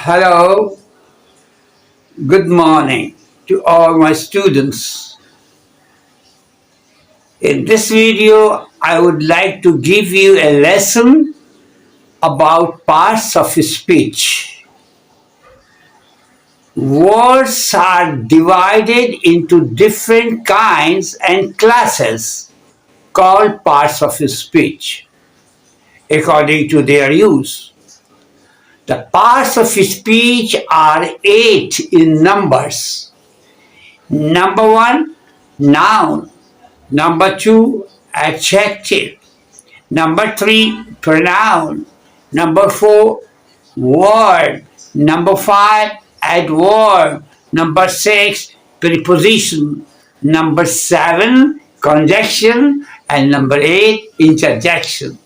Hello, good morning to all my students. In this video, I would like to give you a lesson about parts of speech. Words are divided into different kinds and classes called parts of speech according to their use. The parts of speech are 8 in numbers. Number 1, noun. Number 2, adjective. Number 3, pronoun. Number 4, word. Number 5, adverb. Number 6, preposition. Number 7, conjunction. And number 8, interjection.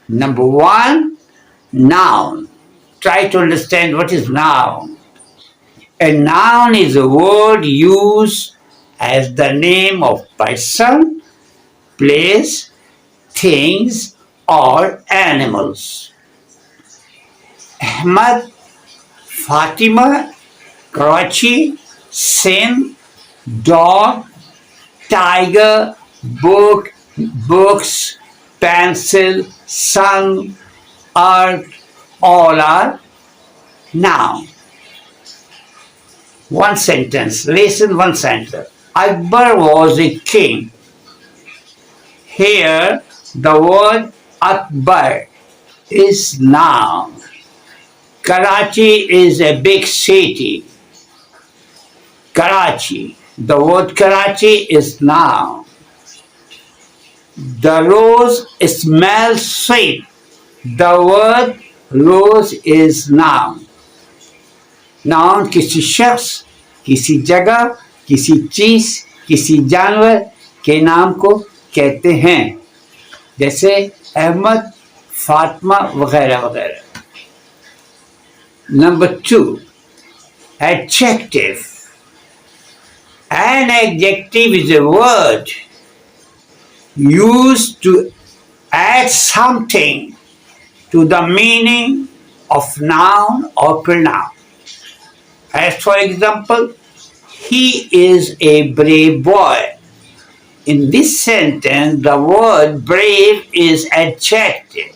Number 1, noun. Try to understand what is noun. A noun is a word used as the name of person, place, things, or animals. Ahmad, Fatima, Karachi, Sindh, dog, tiger, book, books, pencil, sun, earth, all are noun. One sentence, listen one sentence. Akbar was a king. Here, the word Akbar is noun. Karachi is a big city. Karachi, the word Karachi is noun. The rose smells sweet. The word rose is noun. Noun किसी शख्स, किसी जगह, किसी चीज, किसी जानवर के नाम को कहते हैं, जैसे अहमद, फातिमा वगैरह वगैरह. Number 2, adjective. An adjective is a word used to add something to the meaning of noun or pronoun. As for example, he is a brave boy. In this sentence, the word brave is adjective.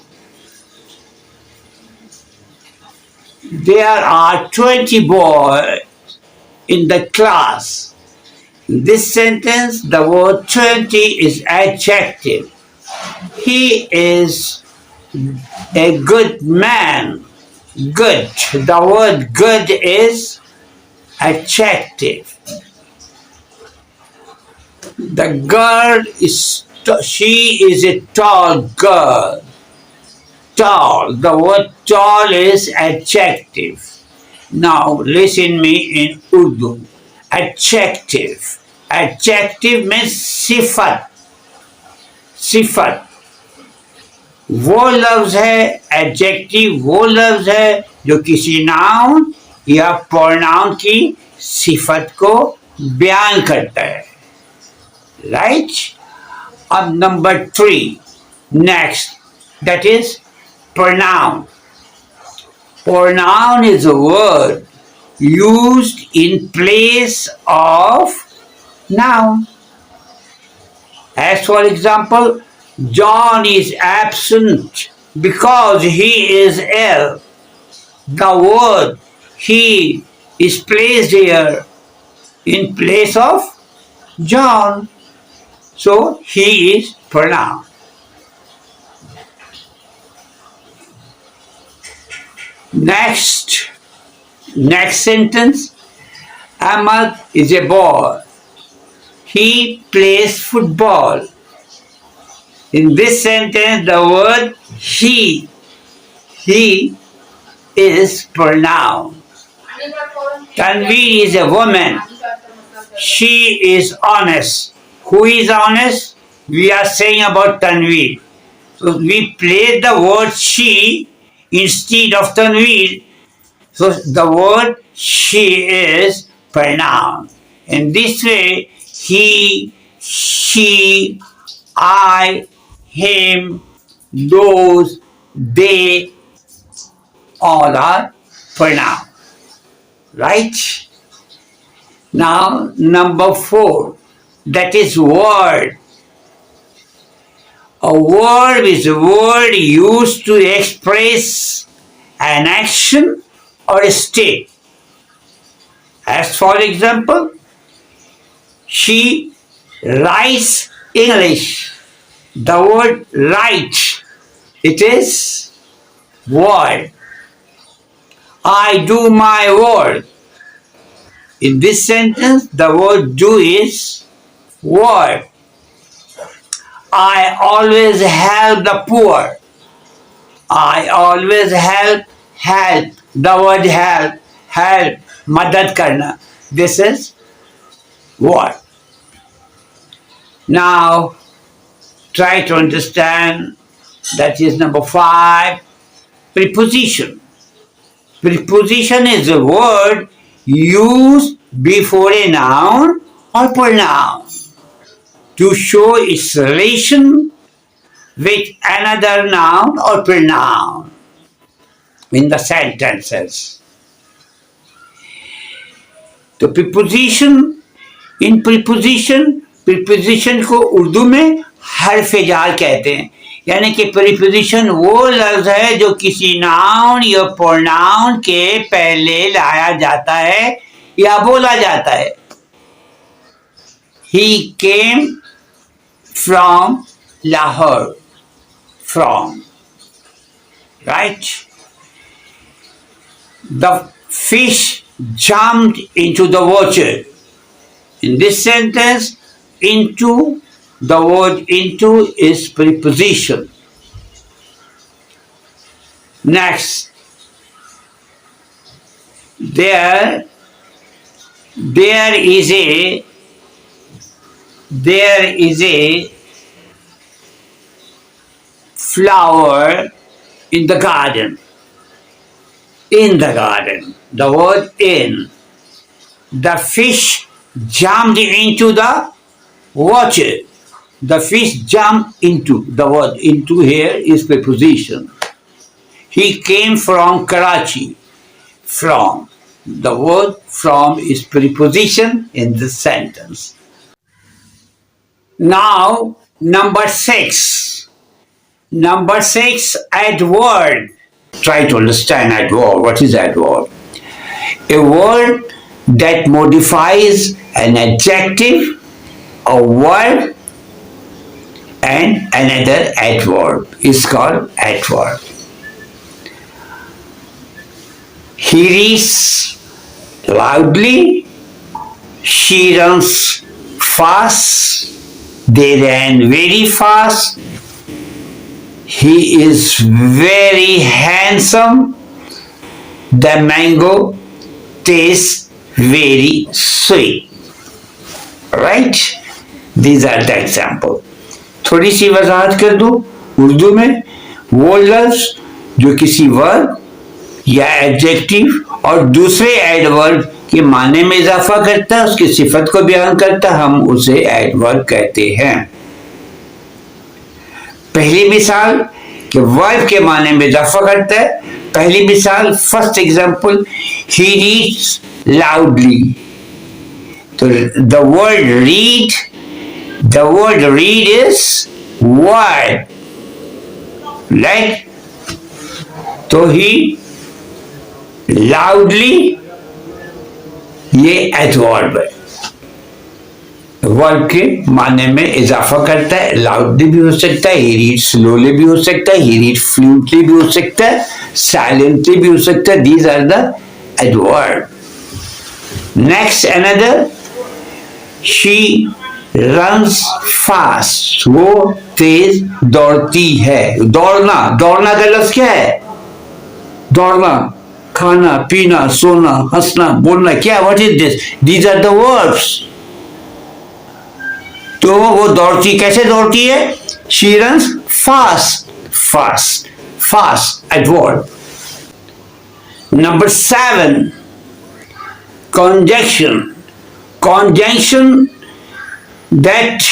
There are 20 boys in the class. In this sentence, the word 20 is adjective. He is a good man. Good. The word good is adjective. The girl is, she is a tall girl. Tall. The word tall is adjective. Now listen me in Urdu. Adjective. Adjective means sifat. Sifat. वो लफ्ज है, adjective वो लफ्ज है जो किसी noun या pronoun की सिफत को बयान करता है. राइट. अब number 3, next, that is pronoun. Pronoun is a word used in place of noun. As for example, John is absent because he is ill. The word he is placed here in place of John. So he is pronoun. Next sentence. Ahmad is a boy. He plays football. In this sentence, the word he is pronoun. Tanveer is a woman. She is honest. Who is honest? We are saying about Tanveer. So we place the word she instead of Tanveer. So the word she is pronoun. In this way, he, she, I, him, those, they, all are pronoun. Right? Now, number 4, that is word. A verb is a word used to express an action or a state. As for example, she writes English. The word write, it is word. I do my work. In this sentence, the word do is word. I always help the poor. I always help. The word help, madad karna. This is word. Now, try to understand, that is number 5, preposition. Preposition is a word used before a noun or pronoun to show its relation with another noun or pronoun in the sentences. तो preposition को उर्दू में हर्फ jar कहते हैं, यानी कि preposition वो लफ्ज है जो किसी नाउन या प्रोनाउन के पहले लाया जाता है या बोला जाता है. He came from Lahore. From. Right? The fish jumped into the water. In this sentence, into, the word into is preposition. Next, there is a flower in the garden. In the garden, the word in. The fish jumped into the water. The fish jumped into, the word into here is preposition. He came from Karachi. From, the word from is preposition in this sentence. Now, number 6. Number 6, adverb. Try to understand adverb. What is adverb? A word that modifies an adjective, a verb, and another adverb is called adverb. He reads loudly. She runs fast. They ran very fast. He is very handsome. The mango tastes very sweet. Right? These are the examples. थोड़ी सी वजाहत कर दूं उर्दू में, वो लफ्ज जो किसी verb या adjective और दूसरे एडवर्ब के माने में इजाफा करता है, उसकी सिफत को बयान करता है, हम उसे एडवर्ब कहते हैं. पहली मिसाल कि वर्ब के माने में इजाफा करता है. पहली मिसाल, first example, he reads loudly. तो the word read is word, right? तो ही loudly, ये एडवर्ब है, वर्ब के माने में इजाफा करता है. लाउडली भी हो सकता है, ही रीड स्लोली भी हो सकता है, ही रीड फ्लूएंटली भी हो सकता है, साइलेंटली भी हो सकता है. These are the adverb. Next, another, she runs fast. वो तेज दौड़ती है. दौड़ना का लफ्ज क्या है? दौड़ना, खाना, पीना, सोना, हंसना, बोलना, क्या? What is this? These are the verbs. तो वो दौड़ती, कैसे दौड़ती है? She runs fast, adverb. Number 7, conjunction. That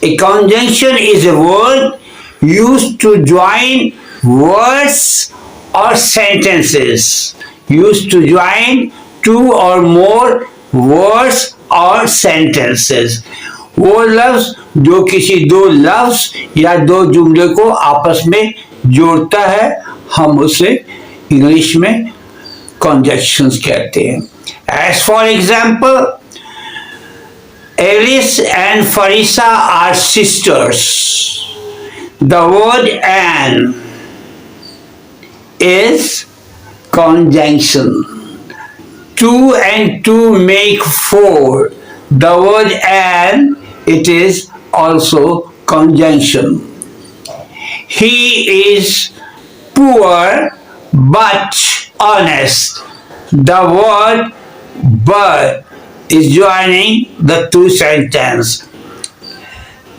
a conjunction is a word used to join words or sentences used to join two or more words or sentences. वो लफ्ज जो किसी दो लफ्ज या दो जुमले को आपस में जोड़ता है, हम उसे इंग्लिश में conjunctions कहते हैं. As for example, Alice and Farisa are sisters. The word and is conjunction. 2 and 2 make 4. The word and, it is also conjunction. He is poor but honest. The word but is joining the two sentences.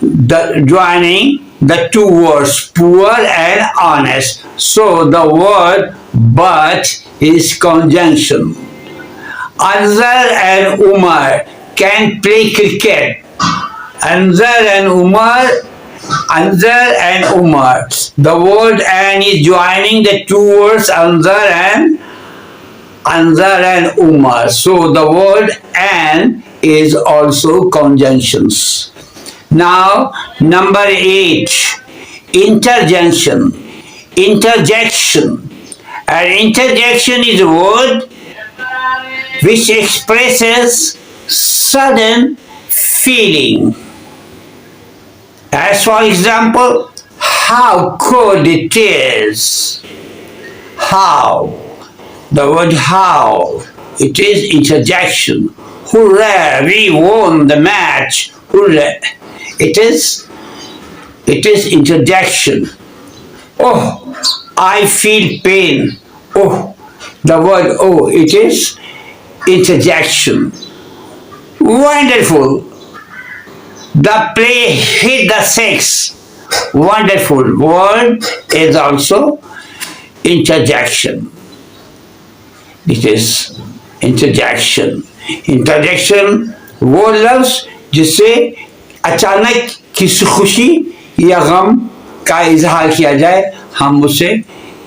Joining the two words, poor and honest. So the word but is conjunction. Anzar and Umar can play cricket. Anzar and Umar. The word and is joining the two words Anzar and Umar. So the word and is also conjunctions. Now, number 8, interjection. Interjection. An interjection is a word which expresses sudden feeling. As for example, how cold it is. How. The word how. It is interjection. Hurrah, we won the match. Hurrah. It is interjection. Oh, I feel pain. Oh, the word oh, it is interjection. Wonderful. The play hit the 6. Wonderful. Word is also interjection. It is interjection. Interjection वो लफ्ज जिससे अचानक किसी खुशी या गम का इजहार किया जाए, हम उसे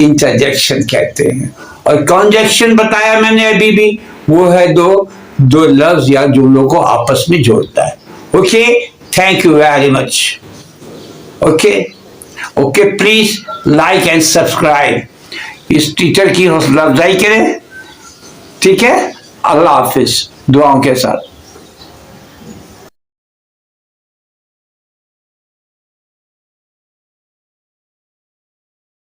इंटरजेक्शन कहते हैं. और कॉन्जक्शन बताया मैंने अभी भी, वो है दो लफ्ज या जुमलों को आपस में जोड़ता है. Okay, thank you very much. Okay, please like and subscribe. इस टीचर की हौसला अफजाई करें. ठीक है, अल्लाह हाफिज दुआओं के साथ.